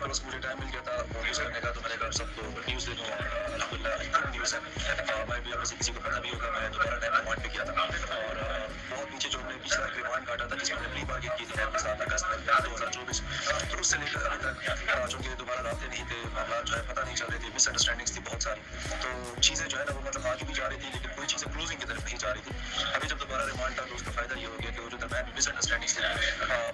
बस मुझे टाइम मिल गया था वो न्यूज़ करने का, तो मैंने कहा सबको न्यूज़ दे दूँ। अल्हम्दुलिल्लाह गुड न्यूज़ है। मैं भी, अगर किसी को पता भी होगा, मैं दोबारा नैब रिमांड पे किया था और बहुत नीचे जो हमने पिछला रिमांड काटा था जिसमें हमने प्री बार्गेन की थी नैब के साथ अगस्त 2024, तो उससे लेकर अभी तक चूँकि दोबारा रास्ते नहीं थे, मामला जो है पता नहीं चल रहे थे, मिसअंडरस्टैंडिंग्स थी बहुत सारी, तो चीज़ें जो है ना वो मतलब आगे भी जा रही थी लेकिन कोई चीज़ें क्लोजिंग की तरफ नहीं जा रही थी। अभी जब दोबारा रिमांड था तो उसका फ़ायदा ये हो गया कि वो जो दरमियान मिसअंडरस्टैंडिंग्स थी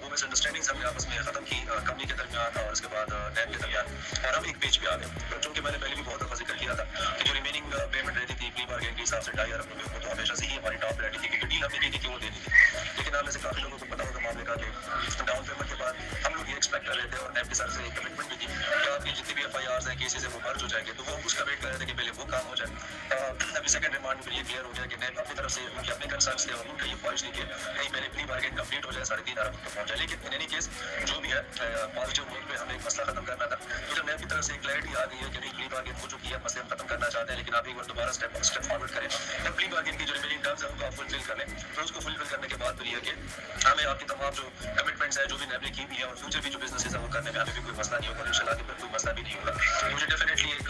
वो मिसअंडरस्टैंडिंग्स हमने आपस में ख़त्म की, कंपनी के दरमियान और उसके बाद नैब के दरमियान, और हम एक पेज पे आ गए। चूँकि मैंने पहले भी बहुत दफ़ा जिक्र किया था कि जो रिमेनिंग पेमेंट रहती थी प्री बार्गेन के हिसाब से 2.5 अरब रुपये, वो तो हमेशा से ही हमारी टॉप रहती थी क्योंकि डील हमने की थी कि वो देनी थी। लेकिन आप में से काफ़ी लोगों को पता होगा मामले का कि डाउन पेमेंट के बाद हम लोग ये एक्सपेक्ट कर रहे थे और नैब के साथ से एक कमिटमेंट भी थी कि आपकी जितनी भी FIRs हैं, केसेस हैं, वो मर्ज हो जाएंगे, तो वो उसका वेट कर रहे थे कि पहले वो काम हो जाए। अभी सेकंड रिमांड में ये क्लियर हो गया कि नैब अपनी तरफ से उनके अपने कंसर्न्स थे और उनका ये ख्वाहिश थी कि कहीं पहले प्री बार्गेन कंप्लीट हो जाए, 3.5 अरब तक पहुँच जाए। लेकिन इन एनी केस जो भी है पॉजिटिव नोट पे हमें एक मसला खत्म करना था, तो जब नैब की तरफ से क्लैरिटी आ गई है कि नहीं प्री बार्गेन हो चुकी है, मसले हम खत्म करना चाहते हैं, लेकिन आप एक बार दोबारा स्टेप फॉरवर्ड करें और प्री बार्गेन की जो रिमेनिंग टर्म्स है उनको आप फुलफिल कर लें, तो उसको फुलफिल करने के बाद फिर ये कि हमें आपकी तमाम जो कमिटमेंट्स है जो भी नैब ने की भी है और फ्यूचर भी जो बिजनेस है वो करने में हमें भी कोई मसला नहीं होगा, इंशाल्लाह आगे कोई मसला भी नहीं होगा। मुझे डेफिनेटली एक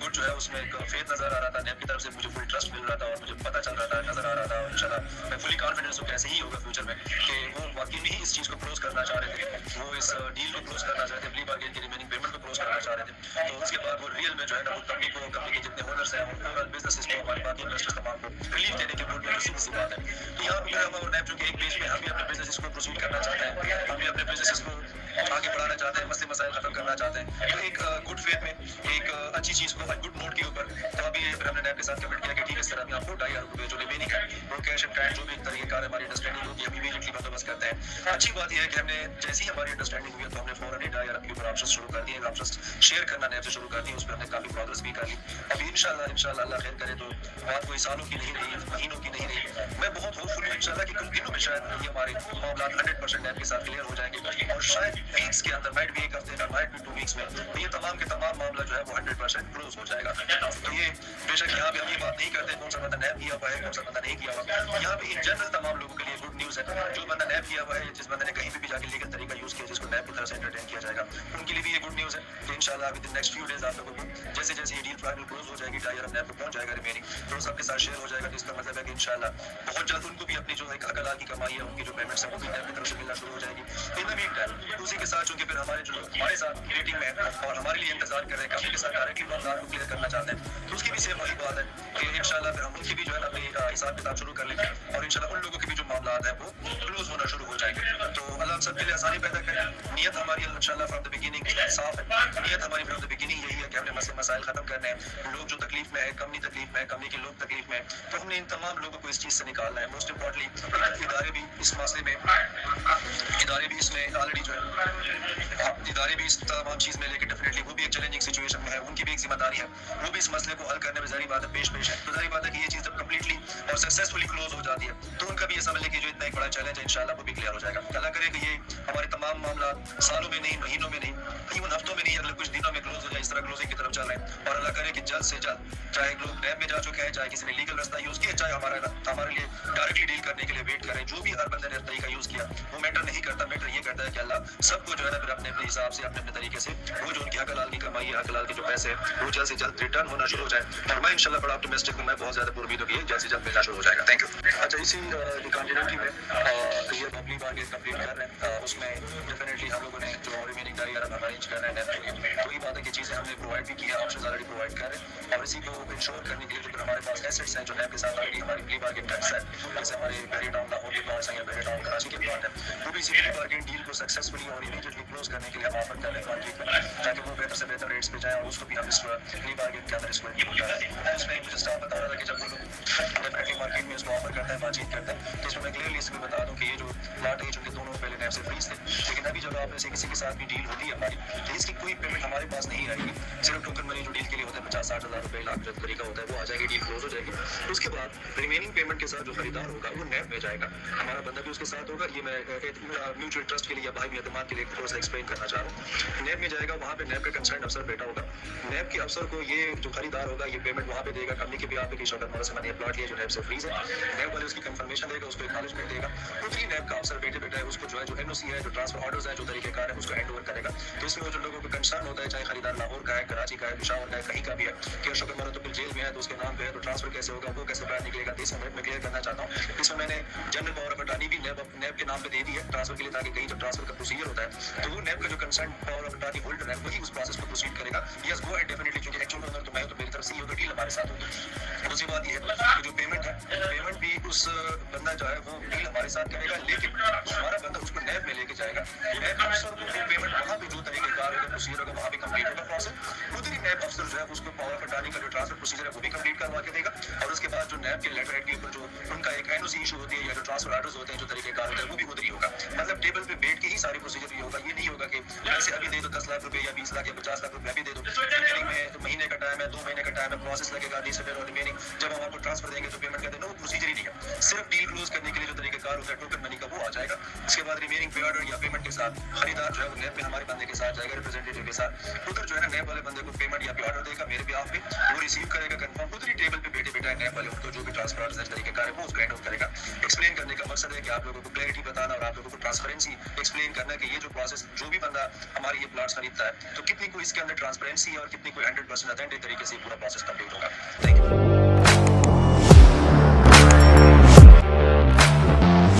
गुड जो है उसमें एक फेथ नजर आ रहा था, नैब की तरफ से मुझे फुल ट्रस्ट मिल रहा था और मुझे पता चल रहा था, नजर आ रहा था, और इंशाल्लाह मैं फुली कॉन्फिडेंस हूँ कि ऐसे ही होगा फ्यूचर में कि वो वाकई में ही इस चीज़ को क्लोज करना चाह रहे थे, वो इस डील को क्लोज करना चाहते थे, प्री बार्गेन की रिमेनिंग पेमेंट को क्लोज करना चाह रहे थे। तो उसके बाद वो रियल में जो है ना वो कंपनी को, कंपनी के जितने ओनर्स हैं, ओवरऑल बिजनेस को, हमारे बाकी इन्वेस्टर्स तमाम को रिलीफ देने के मूड में सीधी सी बात है। तो यहाँ पर हम और नैब जो कि एक पेज में हम भी अपने बिजनेस को प्रोसीड करना चाहते हैं, हम भी अपने बिजनेस को आगे बढ़ाना चाहते हैं, मसले मसाइल खत्म करना चाहते हैं, तो एक गुड फेथ में एक अच्छी चीज़ को गुड नोट के ऊपर तो अभी फिर हमने नैब के साथ कमिट किया कि ठीक है सर, अभी आपको 2.5 अरब रुपये जो रिमेनिंग है वो कैश एंड कैश जो भी तरीकेकार हमारी अंडरस्टैंडिंग होगी अभी इमीडिएटली बंदोबस्त करते हैं। अच्छी बात यह है कि हमने जैसे ही हमारी अंडरस्टैंडिंग हुई तो हमने फौरन ही 2.5 अरब के ऊपर ऑप्शन शुरू कर दिए, ऑप्शन शेयर करना नैब से शुरू कर दिए, उस पर हमने काफ़ी प्रोग्रेस भी कर ली। अभी इंशाल्लाह अल्लाह खैर करे तो बात कोई सालों की नहीं रही, महीनों की नहीं रही, मैं बहुत होपफुल हूँ इंशाल्लाह कि कुछ दिनों में शायद ये हमारे मामला 100% नैब के साथ क्लियर हो जाएंगे और शायद वीक्स के अंदर, माइट भी एक हफ्ते का, माइट भी 2 वीक्स में, तो ये तमाम के तमाम मामला जो है वो 100% क्लोज हो जाएगा। तो ये बेशक यहाँ पे हम ये बात नहीं करते कौन सा बंदा नैब किया हुआ है, कौन सा बंदा नहीं किया हुआ, यहाँ पे इन जनरल तमाम लोगों के लिए गुड न्यूज़ है। जो बंदा नैब किया हुआ है, जिस बंदे ने कहीं भी जाके लीगल तरीका यूज़ किया जिसको नैब की तरफ से एंटरटेन किया जाएगा, उनके लिए भी ये गुड न्यूज़ है कि इंशाल्लाह with in next few days आप लोगों को जैसे जैसे ये डील फाइनल क्लोज हो जाएगी, 2.5 अरब नैब पे पहुंच जाएगा रिमेनिंग, तो सबके साथ शेयर हो जाएगा, जिसका मतलब है कि इंशाल्लाह बहुत जल्द उनको भी अपनी जो एक हक हलाल की कमाई है, उनकी जो पेमेंट्स है वो भी नैब की तरफ से मिलना शुरू हो जाएगी। इन द मीन टाइम उसी के साथ चूंकि फिर हमारे जो हमारे साथ मीटिंग में और हमारे लिए इंतजार कर रहे हैं, कंपनी के साथ डायरेक्टली मामला को क्लियर करना चाहते हैं, तो उसकी भी सेम वही बात है कि इंशाल्लाह फिर हम उनकी भी जो है ना अपनी हिसाब किताब शुरू कर लेंगे और इंशाल्लाह उन लोगों के भी जो मामला है वो क्लोज होना शुरू हो जाएंगे। तो अल्लाह हम सबके लिए आसानी पैदा करे। नियत हमारी इंशाल्लाह फ्रॉम द बिगिनिंग साफ है, नियत हमारी फ्रॉम द बिगिनिंग यही है कि हमने मसले मसाइल खत्म करने हैं, लोग जो तकलीफ में है, कंपनी तकलीफ में है, कंपनी के लोग तकलीफ में है, तो हमने इन तमाम लोगों को इस चीज़ से निकालना है। मोस्ट इंपॉर्टेंटली इदारे भी इस मसले में, इदारे भी इसमें ऑलरेडी जो है इदारे भी इस तमाम चीज़ में, लेकिन डेफिनेटली वो भी एक चैलेंजिंग सिचुएशन में है, उनकी भी एक जिम्मेदारी है, वो भी इस मसले को हल करने में ज़ाहिर बात है पेश है। तो ज़ाहिर बात है कि ये चीज़ जब कम्प्लीटली और सक्सेसफुली क्लोज हो जाती है तो उनका भी ये समझ लें कि जो इतना एक बड़ा चैलेंज है इंशाल्लाह वो भी क्लियर हो जाएगा। अल्लाह करे कि ये हमारे तमाम मामला सालों में नहीं, महीनों में नहीं, इवन हफ्तों में नहीं, अगले कुछ दिनों में क्लोज हो जाए, इस तरह क्लोजिंग की तरफ चल रहे हैं। और अल्लाह करे कि जल्द से जल्द, चाहे लोग नैब में जा चुके हैं, चाहे किसी ने लीगल रास्ता यूज़ किया, चाहे हमारे लिए डायरेक्टली डील करने के लिए वेट करें, जो भी हर बंदे ने तरीका यूज़ किया वो मैटर नहीं करता। मैटर ये करता है कि अल्लाह सबको जो है ना फिर अपने अपने हिसाब से, अपने अपने तरीके से वो जो उनकी हक हलाल की कमाई है, हक हलाल के जो पैसे हैं वो जल्द से जल्द रिटर्न होना शुरू हो जाए। और मैं इंशाल्लाह बड़ा ऑप्टिमिस्टिक हूँ, मैं बहुत ज़्यादा उम्मीद है जल्द से जल्द मिलना शुरू हो जाएगा। Thank you. अच्छा, इसी कंटिन्यूटी में ये प्री बार्गेन कंप्लीट कर रहे हैं, उसमें डेफिनेटली हम लोगों ने जो रिमेनिंग 2.5 अरब हम अरेंज कर रहे हैं, तो ये बात है कि चीज़ें हमने प्रोवाइड भी किया, ऑप्शन ऑलरेडी प्रोवाइड कर रहे हैं, और इसी को इंश्योर करने के लिए जो हमारे पास एसेट्स हैं जो नैब के साथ ऑलरेडी हमारी प्री बार्गेन टैक्स है, जैसे हमारे बेरी टाउन लाहौर के प्लॉट्स हैं या बेरी टाउन कराची के प्लॉट है, वो भी इसी प्री बार्गेन डील को सक्सेसफुली और इमीडिएटली क्लोज करने के लिए हम ऑफर कर रहे हैं मार्केट में, ताकि वो बेहतर से बेहतर रेट्स पे जाए और उसको भी हम इस प्री बार्गेन के अंदर इसको इंक्लूड करें। उसमें मुझे स्टाफ बता रहा था कि जब वो लोग डेफिनेटली मार्केट में इसको ऑफर करता है, बातचीत करता है, तो इसमें मैं क्लियरली इसको बता दूँ कि ये जो प्लाट है चूँकि दोनों पहले नैब से फ्रीज थे, लेकिन अभी जब आप ऐसे किसी के साथ भी डील होती है हमारी, तो इसकी कोई पेमेंट हमारे पास नहीं आएगी, सिर्फ टोकन मनी जो डील के लिए होता है 50-60 हज़ार रुपये, लाख जो तरीका होता है वो आ जाएगी, डील क्लोज हो जाएगी। उसके बाद रिमेनिंग पेमेंट के साथ जो खरीदार होगा वो नैब में जाएगा, हमारा बंदा भी उसके साथ होगा। ये मैं म्यूचुअल ट्रस्ट के लिए या बाहमी एतमाद के लिए थोड़ा सा एक्सप्लेन करना चाह रहा हूँ। नैब में जाएगा, वहाँ पे नैब का कंसर्न अफसर बैठा होगा। नैब के अफसर को ये जो खरीदार होगा ये पेमेंट वहाँ पे देगा कंपनी के भी आप शौकत मोहम्मद से मैंने प्लॉट लिया जो नैब से फ्रीज है। नैब वाले उसकी कंफर्मेशन देगा, उसको एक्नॉलेजमेंट देगा। उसी नैब का अफसर बैठे बैठा है उसको जो है जो एनओसी है, जो ट्रांसफर ऑर्डर्स है, जो तरीकेकार है उसको हैंड ओवर करेगा। तो इसमें वो जो लोगों को कंसर्न होता है, चाहे खरीदार लाहौर का है, कराची का है, पिशावर का है, कहीं का भी है कि शौकत मोहम्मद तो फिर जेल में है तो उसके नाम पे है तो ट्रांसफर कैसे होगा, वो कैसे बाहर निकलेगा, इस मैं क्लियर करना चाहता हूँ। इसमें मैंने जनरल पावर ऑफ अटॉर्नी भी नैब के नाम पे दे दी है ट्रांसफर के लिए, ताकि कहीं जब ट्रांसफर का प्रोसीजर होता है तो वो नैब का जो concern power of attorney holder है वही उस प्रोसेस को प्रोसीड करेगा। यस गो एंड डेफिनेटली, क्योंकि एक्चुअल ओनर तो मैं तो मेरी तरफ से ही होगा, डील हमारे साथ होगी। दूसरी बात ये है कि जो पेमेंट है, पेमेंट भी उस बंदा जो है वो डील हमारे साथ करेगा, लेकिन हमारा बंदा उसको नैब में लेके जाएगा। नैब अफसर को वो पेमेंट वहाँ पे जो तरीकेकार होगा, प्रोसीजर होगा, वहाँ पे कंप्लीट होगा प्रोसेस। उधर ही नैब अफसर जो है उसको पावर ऑफ अटॉर्नी का जो ट्रांसफर प्रोसीजर है वो भी कंप्लीट करवा के देगा। और उसके बाद जो नैब के लेटर हेड के ऊपर जो उनका एक एनओसी इशू होती है या जो ट्रांसफर ऑर्डर्स होते हैं, जो तरीकेकार होता है, वो भी उधर ही होगा। मतलब टेबल पे बैठ के ही सारी प्रोसीजर भी होगा। ये नहीं होगा कि ऐसे अभी दे दो 10 लाख रुपए या 20 लाख या 50 लाख रुपए अभी दे दो, रिमेनिंग में तो महीने का टाइम है, 2 महीने का टाइम है, प्रोसेस लगेगा, दिस और रिमेनिंग जब हम आपको ट्रांसफर देंगे तो पेमेंट कर देना, वो प्रोसीजर ही नहीं है। सिर्फ डील क्लोज करने के लिए जो तरीकेकार होता है टोकन मनी का वो आ जाएगा। इसके बाद रिमेनिंग पे ऑर्डर या पेमेंट के साथ खरीदार जो है वो नैब में हमारे बंदे के साथ जाएगा, रिप्रेजेंटेटिव के साथ। उधर जो है ना नैब वाले बंदे को पेमेंट या पे ऑर्डर देगा मेरे पे आप पे, वो रिसीव करेगा कंफर्म। उधर ही टेबल पे बैठे बैठा है नैब वाले उनको जो भी ट्रांसफर ऑर्डर तरीकेकार है वो उसको हैंड ओवर करेगा। एक्सप्लेन करने का मकसद है कि आप लोगों को क्लैरिटी बताना और आप लोगों को ट्रांसपेरेंसी एक्सप्लेन करना है कि ये जो प्रोसेस जो भी बंदा हमारी ये प्लॉट्स खरीदता है तो कितनी को इसके अंदर ट्रांसपेरेंसी है और कितनी को 100% ऑथेंटिक तरीके से पूरा प्रोसेस कंप्लीट होगा। Thank you.